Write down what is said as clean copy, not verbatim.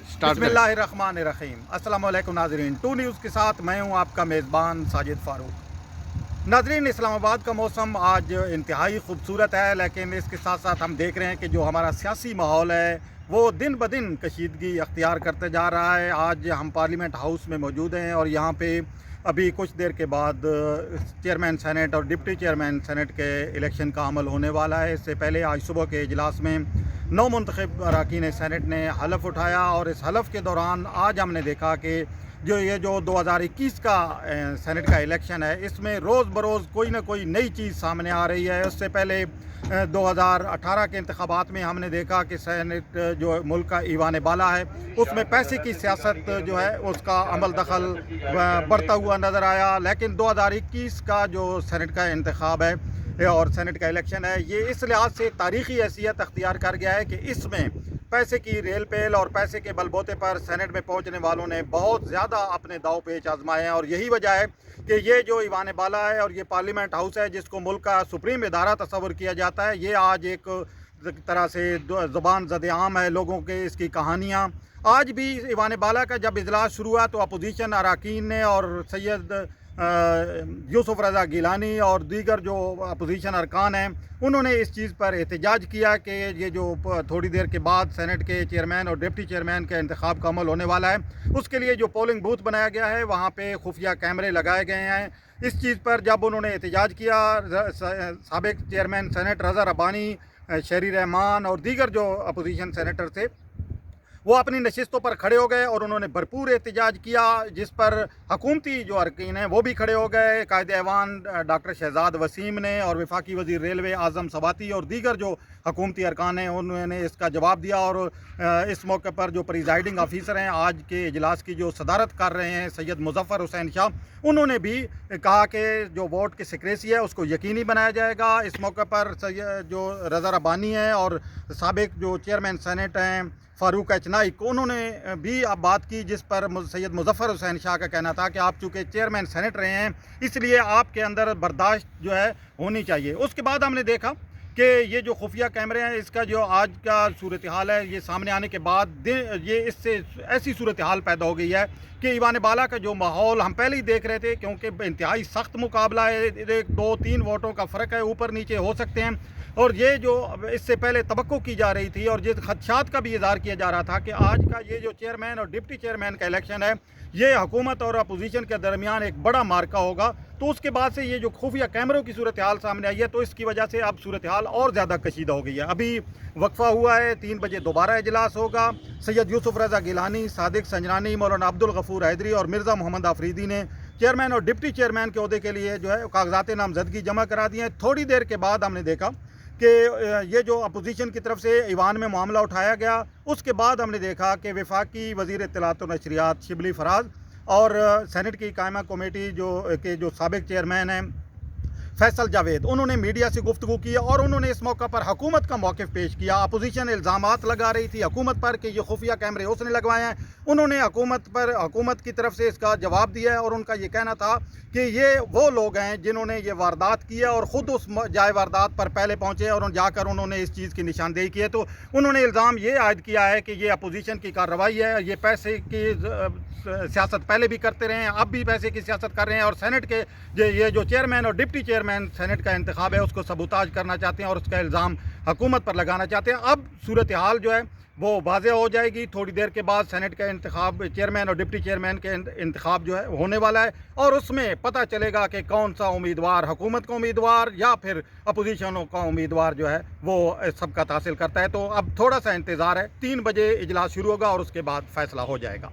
Start کریں۔ बिस्मिल्लाहिर्रहमानिर्रहीम। अस्सलाम वालेकुम नाज़रीन, टू न्यूज़ के साथ मैं हूं आपका मेज़बान साजिद फ़ारूक। नाज़रीन, इस्लामाबाद का मौसम आज इंतहाई खूबसूरत है, लेकिन इसके साथ साथ हम देख रहे हैं कि जो हमारा सियासी माहौल है वो दिन ब दिन कशीदगी अख्तियार करते जा रहा है। आज हम पार्लियामेंट हाउस में मौजूद हैं और यहाँ पे अभी कुछ देर के बाद चेयरमैन सेनेट और डिप्टी चेयरमैन सेनेट के इलेक्शन का अमल होने वाला है। इससे पहले आज सुबह के इजलास में 9 मुंतखब अरकान सेनेट ने हलफ उठाया और इस हलफ के दौरान आज हमने देखा कि जो 2021 का सेनेट का इलेक्शन है, इसमें रोज़ बरोज़ कोई ना कोई नई चीज़ सामने आ रही है। उससे पहले 2018 के इंतखाबात में हमने देखा कि सेनेट जो मुल्क का ईवान बाला है, उसमें पैसे की सियासत जो है उसका अमल दखल बढ़ता हुआ नज़र आया। लेकिन 2021 का जो सेनेट का इंतखाब है और सेनेट का इलेक्शन है, ये इस लिहाज से तारीख़ी हैसियत अख्तियार कर गया है कि इसमें पैसे की रेल पेल और पैसे के बलबूते पर सेनेट में पहुंचने वालों ने बहुत ज़्यादा अपने दाव पेच आजमाए हैं। और यही वजह है कि ये जो ईवान बाला है और ये पार्लियामेंट हाउस है, जिसको मुल्क का सुप्रीम इदारा तस्वर किया जाता है, ये आज एक तरह से ज़ुबान ज़द-ए-आम है लोगों के इसकी कहानियाँ। आज भी ईवान बाला का जब इजलास शुरू हुआ तो अपोजिशन अरकान ने और सैयद यूसुफ रज़ा गिलानी और दीगर जो अपोजिशन अरकान हैं, उन्होंने इस चीज़ पर एहतजाज किया कि ये जो थोड़ी देर के बाद सेनेट के चेयरमैन और डिप्टी चेयरमैन के इंतखाब का अमल होने वाला है, उसके लिए जो पोलिंग बूथ बनाया गया है वहाँ पे खुफिया कैमरे लगाए गए हैं। इस चीज़ पर जब उन्होंने एहतजाज किया, साबिक चेयरमैन सेनेट रज़ा रब्बानी, शहरी रहमान और दीगर जो अपोजिशन सेनेटर थे, वो अपनी नशिस्तों पर खड़े हो गए और उन्होंने भरपूर एहतजाज किया, जिस पर हुकूमती जो अरकान हैं वो भी खड़े हो गए। कायदे ऐवान डॉक्टर शहजाद वसीम ने और वफाकी वज़ीर रेलवे आज़म सवाती और दीगर जो हुकूमती अरकान हैं उन्होंने इसका जवाब दिया। और इस मौके पर जो प्रिजाइडिंग ऑफिसर हैं आज के इजलास की जो सदारत कर रहे हैं सैयद मुज़फ़्फ़र हुसैन शाह, उन्होंने भी कहा कि जो वोट की सिक्रेसी है उसको यकीनी बनाया जाएगा। इस मौके पर जो रज़ा रब्बानी है और साबिक जो चेयरमैन सेनेट हैं फ़ारूक एच नाइक, उन्होंने भी अब बात की, जिस पर सैयद मुज़फ़्फ़र हुसैन शाह का कहना था कि आप चूँकि चेयरमैन सेनेट रहे हैं इसलिए आपके अंदर बर्दाश्त जो है होनी चाहिए। उसके बाद हमने देखा कि ये जो खुफिया कैमरे हैं, इसका जो आज का सूरत हाल है, ये सामने आने के बाद ये इससे ऐसी सूरत हाल पैदा हो गई है कि ईवान बाला का जो माहौल हम पहले ही देख रहे थे, क्योंकि इंतहाई सख्त मुकाबला है, 1-2-3 वोटों का फ़र्क है, ऊपर नीचे हो सकते हैं। और ये जो इससे पहले तवक्को की जा रही थी और जिस खदशात का भी इज़हार किया जा रहा था कि आज का ये जो चेयरमैन और डिप्टी चेयरमैन का इलेक्शन है, ये हुकूमत और अपोजिशन के दरमियान एक बड़ा मार्का होगा, तो उसके बाद से ये जो खुफिया कैमरों की सूरत हाल सामने आई है, तो इसकी वजह से अब सूरत हाल और ज़्यादा कशीदा हो गई है। अभी वक्फा हुआ है, 3 बजे दोबारा इजलास होगा। सैयद यूसुफ रज़ा गिलानी, सादिक संजरानी, मौलाना अब्दुल गफूर हैदरी और मिर्ज़ा मोहम्मद आफरीदी ने चेयरमैन और डिप्टी चेयरमैन के ओहदे के लिए जो है कागजात नामजदगी जमा करा दिए हैं। थोड़ी देर के बाद हमने देखा कि ये जो अपोजिशन की तरफ से ईवान में मामला उठाया गया, उसके बाद हमने देखा कि वफाकी वज़ीर इत्तलात व नशरियात शिबली फराज और सेनेट की कायमा कमेटी जो साबिक चेयरमैन हैं फैसल जावेद, उन्होंने मीडिया से गुफ्तगू की और उन्होंने इस मौका पर हुकूमत का मौक़िफ़ पेश किया। अपोजिशन इल्ज़ामात लगा रही थी हुकूमत पर कि ये खुफिया कैमरे उसने लगवाए हैं, उन्होंने हुकूमत की तरफ से इसका जवाब दिया है और उनका ये कहना था कि ये वो लोग हैं जिन्होंने ये वारदात की है और ख़ुद उस जाए वारदात पर पहले पहुँचे और जाकर उन्होंने इस चीज़ की निशानदेही की है। तो उन्होंने इल्ज़ाम ये आयद किया है कि ये अपोजिशन की कार्रवाई है, ये पैसे की सियासत पहले भी करते रहे हैं, अब भी पैसे की सियासत कर रहे हैं और सेनेट के ये जो चेयरमैन और डिप्टी चेयरमैन सेनेट का इंतखाब है उसको सबूताज करना चाहते हैं और उसका इल्ज़ाम हुकूमत पर लगाना चाहते हैं। अब सूरत हाल जो है वो वाज़ेह हो जाएगी। थोड़ी देर के बाद सेनेट का इंतखाब, चेयरमैन और डिप्टी चेयरमैन के इंतखाब जो है होने वाला है और उसमें पता चलेगा कि कौन सा उम्मीदवार हुकूमत का उम्मीदवार या फिर अपोजिशनों का उम्मीदवार जो है वो सबकत हासिल करता है। तो अब थोड़ा सा इंतज़ार है, 3 बजे इजलास शुरू होगा और उसके बाद फ़ैसला हो जाएगा।